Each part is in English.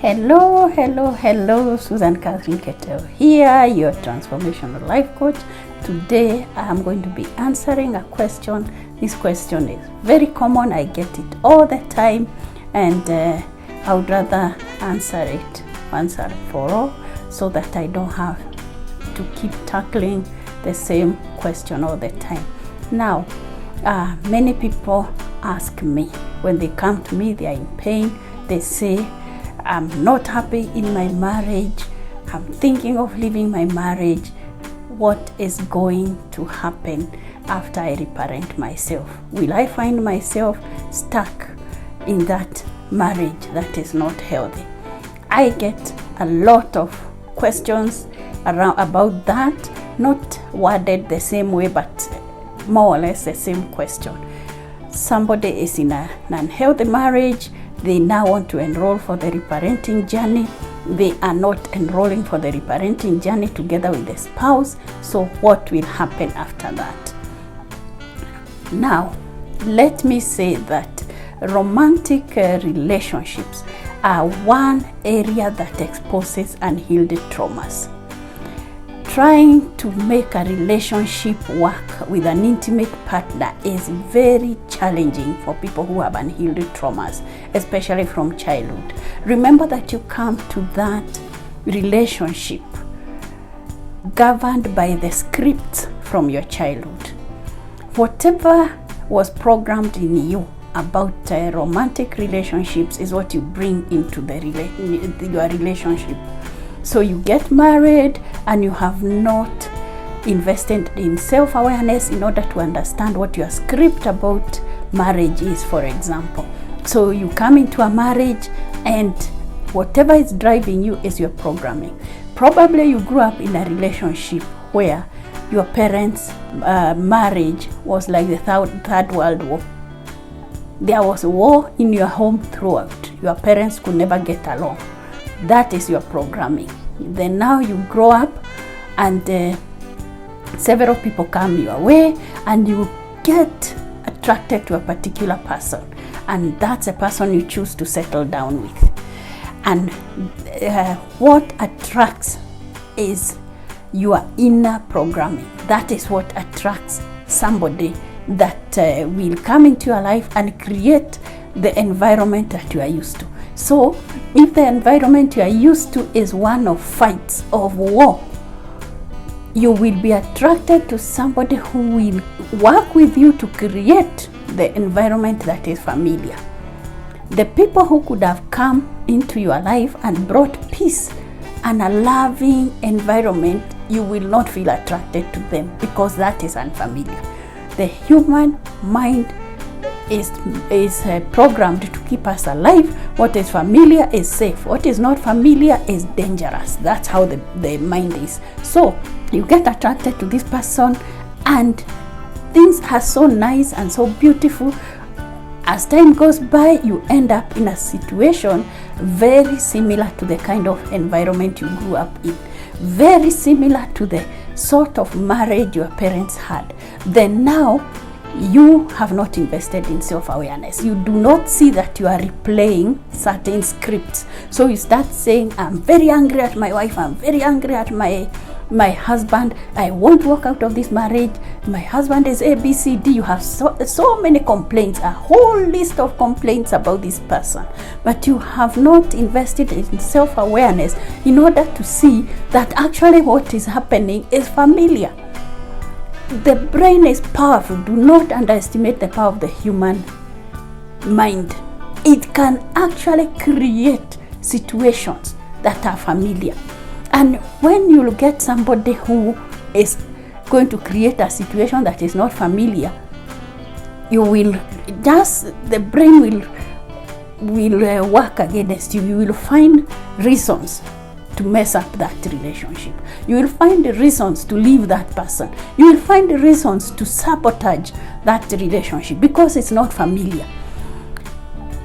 Hello, Susan Catherine Ketel here, your transformational life coach. Today I am going to be answering a question. This question is very common, I get it all the time, and I would rather answer it once and for all so that I don't have to keep tackling the same question all the time. Now, many people ask me, when they come to me, they are in pain, they say, I'm not happy in my marriage, I'm thinking of leaving my marriage. What is going to happen after I reparent myself? Will I find myself stuck in that marriage that is not healthy? I get a lot of questions about that, not worded the same way, but more or less the same question. Somebody is in an unhealthy marriage. They now want to enroll for the reparenting journey. They are not enrolling for the reparenting journey together with the spouse. So what will happen after that? Now, let me say that romantic relationships are one area that exposes unhealed traumas. Trying to make a relationship work with an intimate partner is very challenging for people who have unhealed traumas, especially from childhood. Remember that you come to that relationship governed by the scripts from your childhood. Whatever was programmed in you about romantic relationships is what you bring into your relationship. So you get married and you have not invested in self-awareness in order to understand what your script about marriage is, for example. So you come into a marriage and whatever is driving you is your programming. Probably you grew up in a relationship where your parents' marriage was like the third World War. There was a war in your home throughout. Your parents could never get along. That is your programming. Then now you grow up and several people come your way and you get attracted to a particular person, and that's a person you choose to settle down with. And what attracts is your inner programming. That is what attracts somebody that will come into your life and create the environment that you are used to. So if the environment you are used to is one of fights, of war, you will be attracted to somebody who will work with you to create the environment that is familiar. The people who could have come into your life and brought peace and a loving environment, you will not feel attracted to them because that is unfamiliar. The human mind is programmed to keep us alive. What is familiar is safe. What is not familiar is dangerous. That's how the mind is. So you get attracted to this person and things are so nice and so beautiful. As time goes by, you end up in a situation very similar to the kind of environment you grew up in, very similar to the sort of marriage your parents had. Then now you have not invested in self-awareness. You do not see that you are replaying certain scripts. So you start saying, I'm very angry at my wife, I'm very angry at my husband, I won't walk out of this marriage, my husband is ABCD. You have so many complaints, a whole list of complaints about this person, but you have not invested in self-awareness in order to see that actually what is happening is familiar. The brain is powerful. Do not underestimate the power of the human mind. It can actually create situations that are familiar. And when you get somebody who is going to create a situation that is not familiar, the brain will work against you. You will find reasons to mess up that relationship. You will find the reasons to leave that person. You will find the reasons to sabotage that relationship because it's not familiar.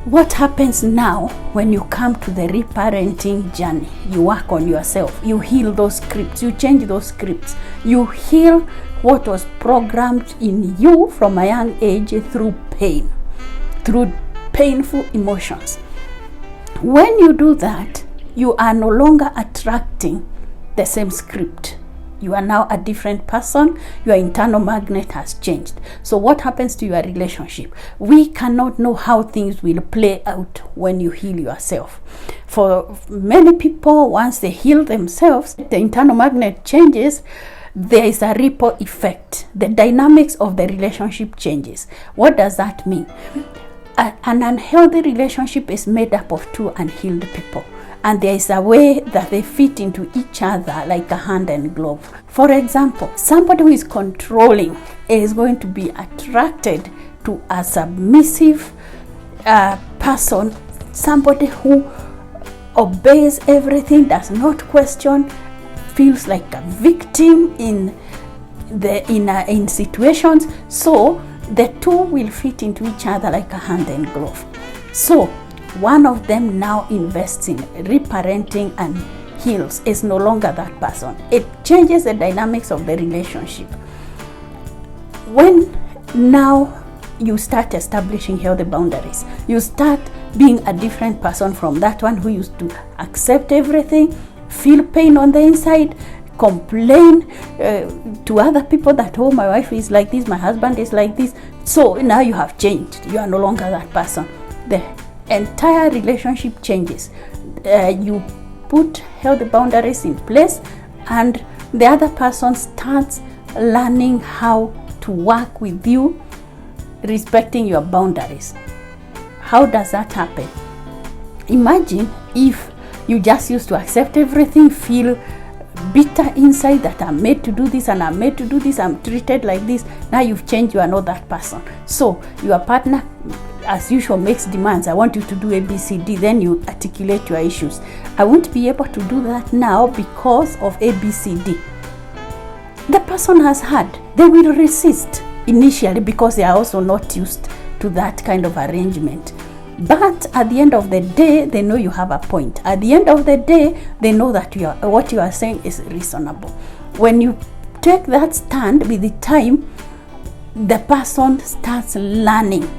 What happens now when you come to the reparenting journey? You work on yourself. You heal those scripts. You change those scripts. You heal what was programmed in you from a young age through pain, through painful emotions. When you do that, you are no longer attracting the same script. You are now a different person. Your internal magnet has changed. So what happens to your relationship? We cannot know how things will play out when you heal yourself. For many people, once they heal themselves, the internal magnet changes. There is a ripple effect. The dynamics of the relationship changes. What does that mean? An unhealthy relationship is made up of two unhealed people. And there is a way that they fit into each other like a hand and glove. For example, somebody who is controlling is going to be attracted to a submissive person, somebody who obeys everything, does not question, feels like a victim in situations. So the two will fit into each other like a hand and glove. So one of them now invests in reparenting and heals, is no longer that person. It changes the dynamics of the relationship. When now you start establishing healthy boundaries, you start being a different person from that one who used to accept everything, feel pain on the inside, complain to other people that, oh, my wife is like this, my husband is like this. So now you have changed. You are no longer that person. The entire relationship changes. You put healthy boundaries in place, and the other person starts learning how to work with you, respecting your boundaries. How does that happen? Imagine if you just used to accept everything, feel bitter inside that I'm made to do this and I'm made to do this, I'm treated like this. Now you've changed, you are not that person. So your partner, as usual, makes demands. I want you to do A, B, C, D. Then you articulate your issues. I won't be able to do that now because of A, B, C, D. The person has had. They will resist initially because they are also not used to that kind of arrangement. But at the end of the day, they know you have a point. At the end of the day, they know that what you are saying is reasonable. When you take that stand, with the time, the person starts learning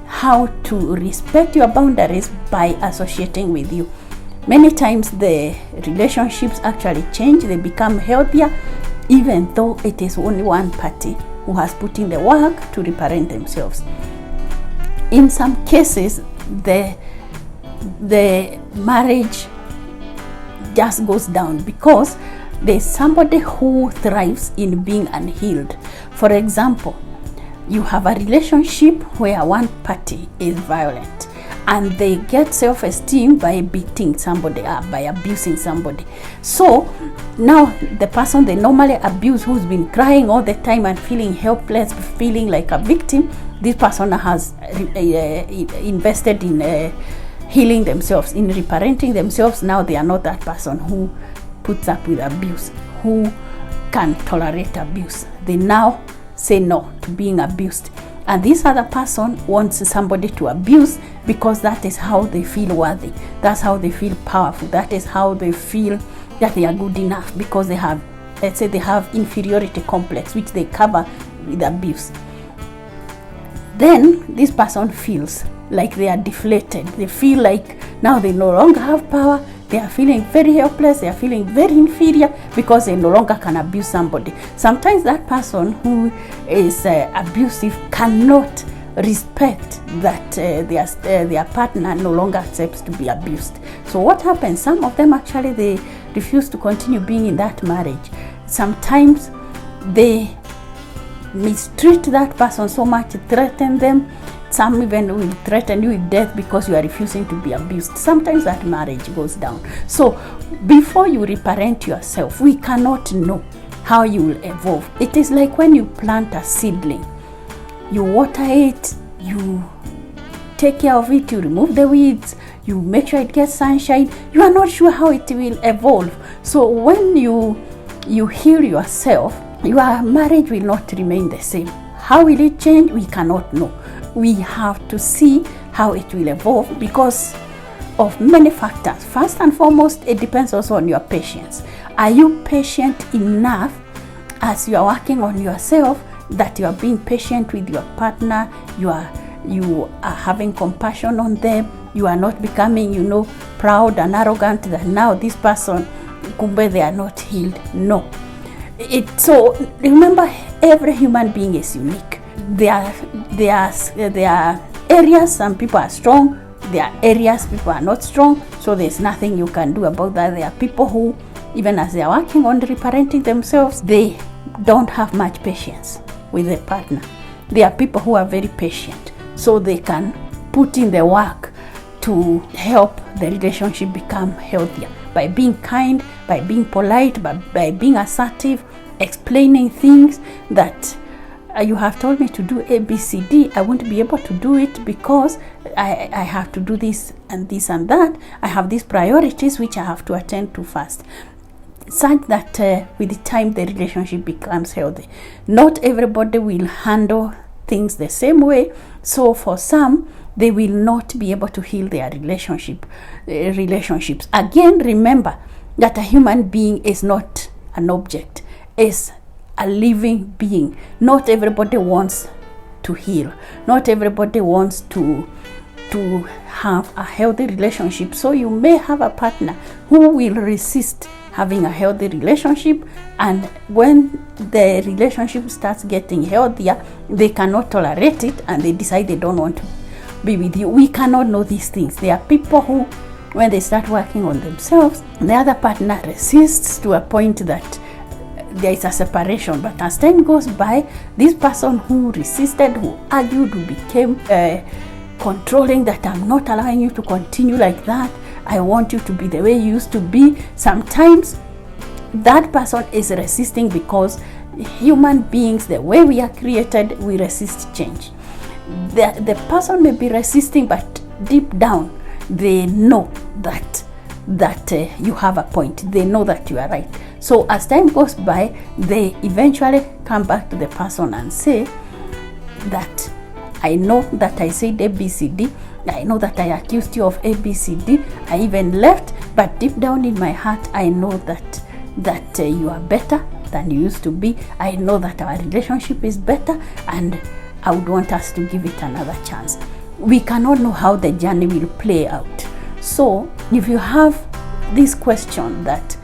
how to respect your boundaries by associating with you. Many times the relationships actually change, they become healthier, even though it is only one party who has put in the work to reparent themselves. In some cases, the marriage just goes down because there's somebody who thrives in being unhealed. For example, you have a relationship where one party is violent and they get self-esteem by beating somebody up, by abusing somebody. So now the person they normally abuse, who's been crying all the time and feeling helpless, feeling like a victim, this person has invested in healing themselves, in reparenting themselves. Now they are not that person who puts up with abuse, who can tolerate abuse. They now say no to being abused. And this other person wants somebody to abuse because that is how they feel worthy. That's how they feel powerful. That is how they feel that they are good enough, because they have, let's say, they have inferiority complex, which they cover with abuse. Then this person feels like they are deflated. They feel like now they no longer have power. They are feeling very helpless. They are feeling very inferior because they no longer can abuse somebody. Sometimes that person who is abusive cannot respect that their partner no longer accepts to be abused. So what happens? Some of them actually, they refuse to continue being in that marriage. Sometimes they mistreat that person so much, threaten them. Some even will threaten you with death because you are refusing to be abused. Sometimes that marriage goes down. So before you reparent yourself, we cannot know how you will evolve. It is like when you plant a seedling. You water it, you take care of it, you remove the weeds, you make sure it gets sunshine. You are not sure how it will evolve. So when you heal yourself, your marriage will not remain the same. How will it change? We cannot know. We have to see how it will evolve because of many factors. First and foremost, it depends also on your patience. Are you patient enough as you are working on yourself that you are being patient with your partner? You are having compassion on them. You are not becoming, proud and arrogant that now this person, kumbe, they are not healed. No. So remember, every human being is unique. There are areas some people are strong, there are areas people are not strong, so there's nothing you can do about that. There are people who, even as they are working on reparenting themselves, they don't have much patience with their partner. There are people who are very patient, so they can put in the work to help the relationship become healthier by being kind, by being polite, by being assertive, explaining things that you have told me to do A, B, C, D. I won't be able to do it because I have to do this and this and that. I have these priorities which I have to attend to first. Such that with the time the relationship becomes healthy. Not everybody will handle things the same way. So for some, they will not be able to heal their relationships. Again, remember that a human being is not an object, is a living being. Not everybody wants to heal. Not everybody wants to have a healthy relationship. So you may have a partner who will resist having a healthy relationship, and when the relationship starts getting healthier, they cannot tolerate it and they decide they don't want to be with you. We cannot know these things. There are people who, when they start working on themselves, the other partner resists to a point that there is a separation. But as time goes by, this person who resisted, who argued, who became controlling, that I'm not allowing you to continue like that, I want you to be the way you used to be. Sometimes that person is resisting because human beings, the way we are created, we resist change. The person may be resisting, but deep down they know that you have a point. They know that you are right. So as time goes by, they eventually come back to the person and say that I know that I said A, B, C, D. I know that I accused you of A, B, C, D. I even left, but deep down in my heart, I know that you are better than you used to be. I know that our relationship is better, and I would want us to give it another chance. We cannot know how the journey will play out. So if you have this question that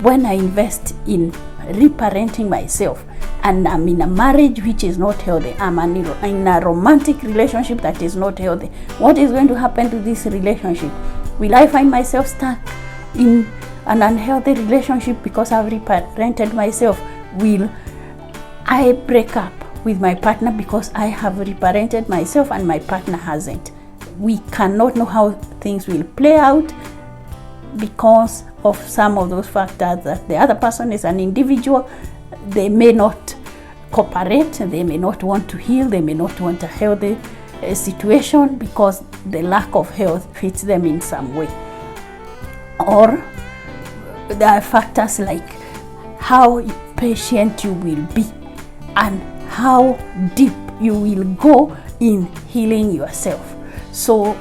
when I invest in reparenting myself, and I'm in a marriage which is not healthy, I'm in a romantic relationship that is not healthy, what is going to happen to this relationship? Will I find myself stuck in an unhealthy relationship because I've reparented myself? Will I break up with my partner because I have reparented myself and my partner hasn't? We cannot know how things will play out because of some of those factors, that the other person is an individual. They may not cooperate, they may not want to heal, they may not want a healthy situation because the lack of health fits them in some way. Or there are factors like how patient you will be and how deep you will go in healing yourself. So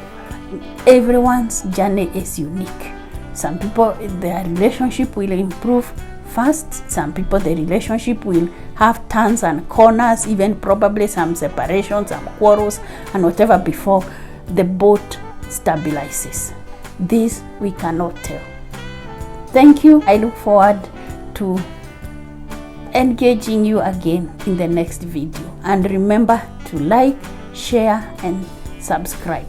everyone's journey is unique. Some people, their relationship will improve fast. Some people, the relationship will have turns and corners, even probably some separations, some quarrels and whatever before the boat stabilizes. This we cannot tell. Thank you. I look forward to engaging you again in the next video. And remember to like, share and subscribe.